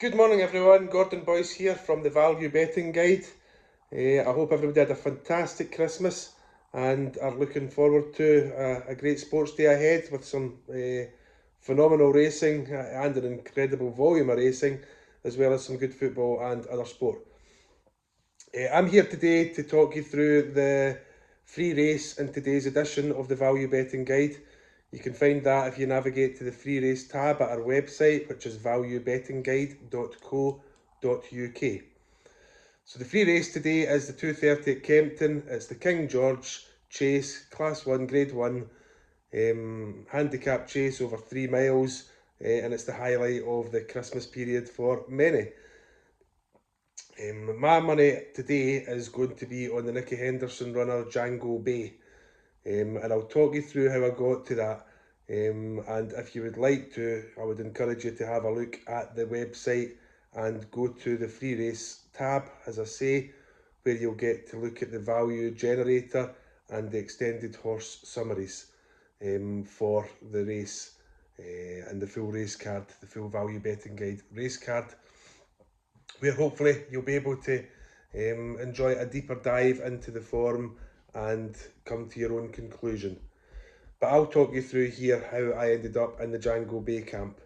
Good morning everyone, Gordon Boyce here from the Value Betting Guide. I hope everybody had a fantastic Christmas and are looking forward to a great sports day ahead with some phenomenal racing and an incredible volume of racing, as well as some good football and other sport. I'm here today to talk you through the free race in today's edition of the Value Betting Guide. You can find that if you navigate to the free race tab at our website, which is valuebettingguide.co.uk. So the free race today is the 2:30 at Kempton. It's the King George Chase, Class 1, Grade 1, handicap chase over 3 miles, and it's the highlight of the Christmas period for many. My money today is going to be on the Nicky Henderson runner Django Bay, and I'll talk you through how I got to that. And if you would like to, I would encourage you to have a look at the website and go to the free race tab, as I say, where you'll get to look at the value generator and the extended horse summaries for the race and the full race card, the full Value Betting Guide race card, where hopefully you'll be able to enjoy a deeper dive into the form and come to your own conclusion. But I'll talk you through here how I ended up in the Django Bay camp.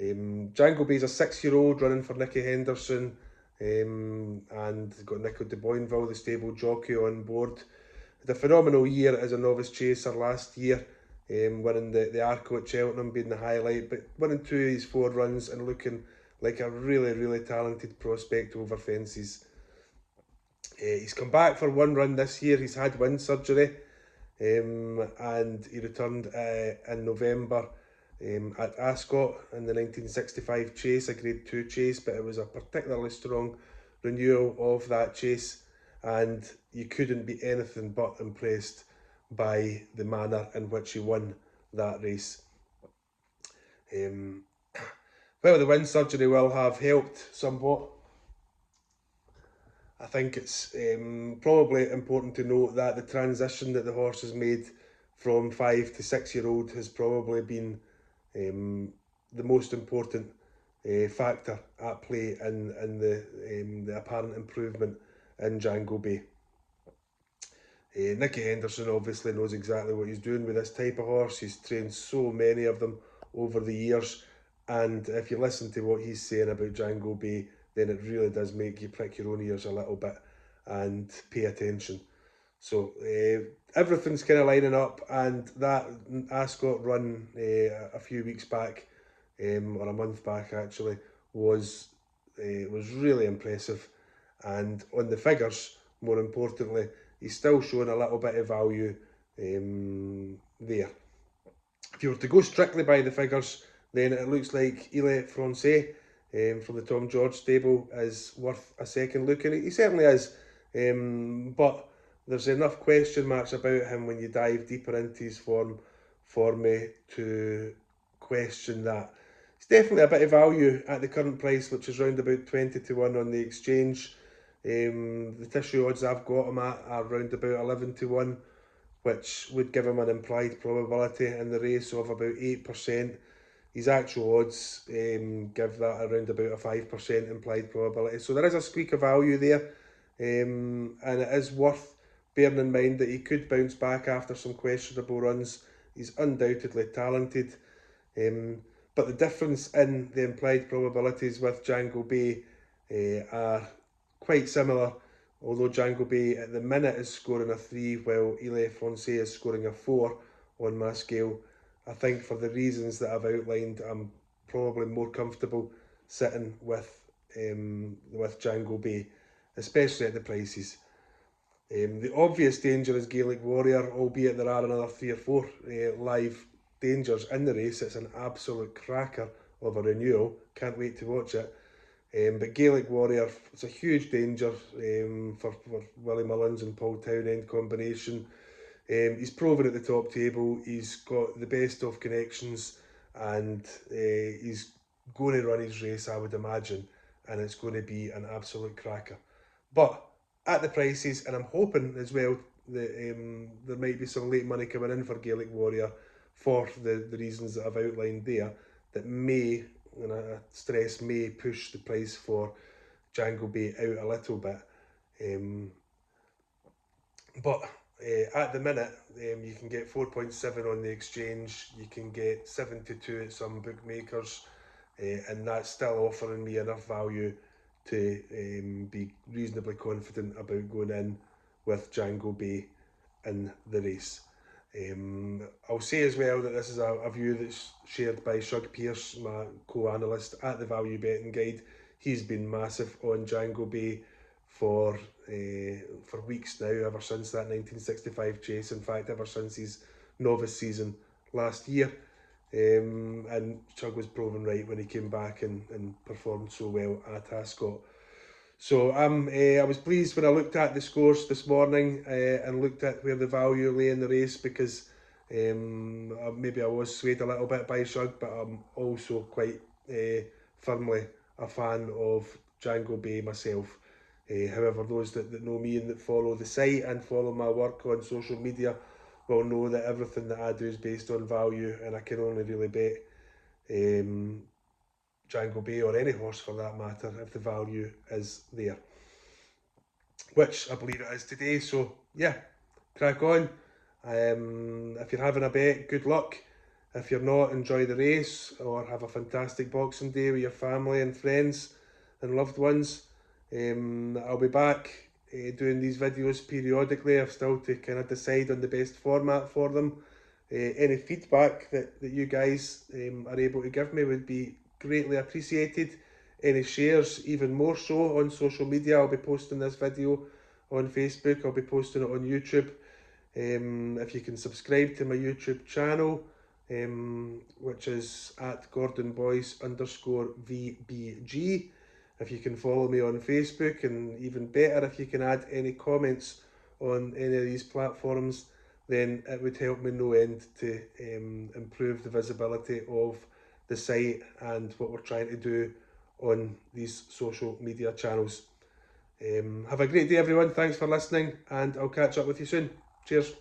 Django Bay is a 6-year-old running for Nicky Henderson, and got Nico de Boinville, the stable jockey, on board. Had a phenomenal year as a novice chaser last year, winning the Arco at Cheltenham being the highlight, but winning 2 of his 4 runs and looking like a really talented prospect over fences. He's come back for 1 run this year. He's had wind surgery, and he returned in November at Ascot in the 1965 chase, a Grade 2 chase, but it was a particularly strong renewal of that chase, and you couldn't be anything but impressed by the manner in which he won that race. Well, the wind surgery will have helped somewhat. I think it's probably important to note that the transition that the horse has made from 5 to 6-year-old has probably been the most important factor at play in the apparent improvement in Django Bay. Nicky Henderson obviously knows exactly what he's doing with this type of horse. He's trained so many of them over the years, and if you listen to what he's saying about Django Bay, then it really does make you prick your own ears a little bit and pay attention. So everything's kind of lining up, and that Ascot run a few weeks back, or a month back actually, was really impressive. And on the figures, more importantly, he's still showing a little bit of value there. If you were to go strictly by the figures, then it looks like Ile Francais from the Tom George stable is worth a second look, and he certainly is. But there's enough question marks about him when you dive deeper into his form for me to question that. It's definitely a bit of value at the current price, which is round about 20 to 1 on the exchange. The tissue odds I've got him at are round about 11 to 1, which would give him an implied probability in the race of about 8%. His actual odds give that around about a 5% implied probability. So there is a squeak of value there, and it is worth bearing in mind that he could bounce back after some questionable runs. He's undoubtedly talented, but the difference in the implied probabilities with Django Bay are quite similar, although Django Bay at the minute is scoring a 3 while Ile Francais is scoring a 4 on my scale. I think for the reasons that I've outlined, I'm probably more comfortable sitting with Django Bay, especially at the prices. The obvious danger is Gaelic Warrior, albeit there are another 3 or 4 live dangers in the race. It's an absolute cracker of a renewal. Can't wait to watch it. But Gaelic Warrior, it's a huge danger for Willie Mullins and Paul Townend combination. He's proven at the top table, he's got the best of connections, and he's going to run his race, I would imagine, and it's going to be an absolute cracker. But at the prices, and I'm hoping as well that there might be some late money coming in for Gaelic Warrior for the reasons that I've outlined there, that may, and stress may push the price for Django Bay out a little bit. But at the minute, you can get 4.7 on the exchange, you can get 7 to 2 at some bookmakers, and that's still offering me enough value to be reasonably confident about going in with Django Bay in the race. I'll say as well that this is a view that's shared by Shug Pearce, my co-analyst at the Value Betting Guide. He's been massive on Django Bay for weeks now, ever since that 1965 chase. In fact, ever since his novice season last year. And Shug was proven right when he came back and performed so well at Ascot. So I was pleased when I looked at the scores this morning and looked at where the value lay in the race, because maybe I was swayed a little bit by Shug, but I'm also quite firmly a fan of Django Bay myself. However, those that know me and that follow the site and follow my work on social media will know that everything that I do is based on value, and I can only really bet Django Bay, or any horse for that matter, if the value is there, which I believe it is today. So yeah, crack on. If you're having a bet, good luck. If you're not, enjoy the race, or have a fantastic Boxing Day with your family and friends and loved ones. I'll be back doing these videos periodically. I've still to kind of decide on the best format for them. Any feedback that you guys are able to give me would be greatly appreciated. Any shares, even more so, on social media. I'll be posting this video on Facebook, I'll be posting it on YouTube. If you can subscribe to my YouTube channel, which is at GordonBoyce_VBG. If you can follow me on Facebook, and even better, if you can add any comments on any of these platforms, then it would help me no end to improve the visibility of the site and what we're trying to do on these social media channels. Have a great day, everyone. Thanks for listening, and I'll catch up with you soon. Cheers.